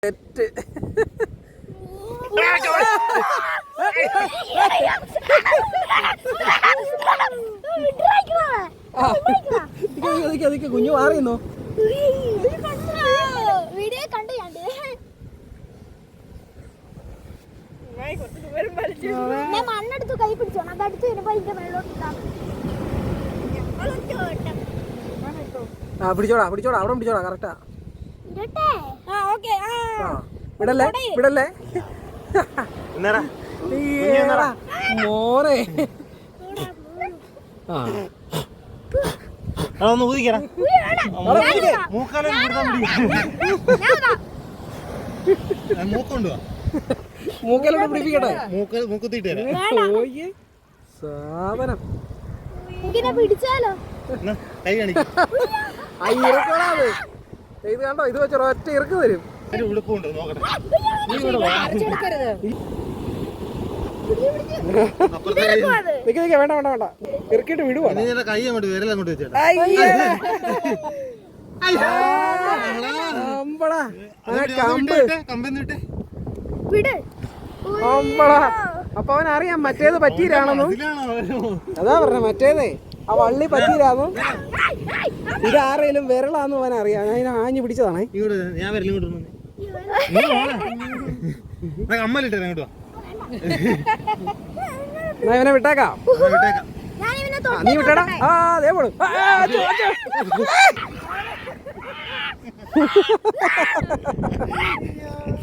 കുഞ്ഞു മാറിയുന്നോ? വീഡിയോ കണ്ടു ഞാൻ മണ്ണെടുത്ത് കൈ പിടിച്ചോ, അതടുത്ത് വരുമ്പോ അതിന്റെ വെള്ളോട്ടുണ്ടാകും. പിടിച്ചോടാ പിടിച്ചോടാ, അവിടെ പിടിച്ചോടാ. കറക്റ്റാ. വിടല്ലേ വിടല്ലേ മോനെ. മൂക്കലോട്ട് പിടിപ്പിക്കട്ടെ. സാധനം പിടിച്ചാലോ? ഇറക്കണത് ഇത് കണ്ടോ? ഇത് വെച്ചോ ഒറ്റ ഇറക്ക് വരും. വേണ്ട വേണ്ട വേണ്ട, ഇറക്കിട്ട് വിടുവാ. കൈ അങ്ങോട്ട് വിരലങ്ങോട്ട് വെച്ചേട്ടാ. അപ്പൊ അവൻ അറിയാം മറ്റേത് പറ്റീരാണെന്നും. അതാ പറഞ്ഞ മറ്റേതേ ആ വള്ളി പറ്റീരാന്നും. ഇത് ആരേലും വിരളാന്നും അവൻ അറിയാം. ഞാൻ ആഞ്ഞു പിടിച്ചതാണേ. ഞാൻ വിരലും അമ്മലിട്ടേ ഇങ്ങോട്ട് വാ. ഇവനെ വിട്ടേക്കാം. നീ വിട്ടടാ. ആ അതേ പോണു.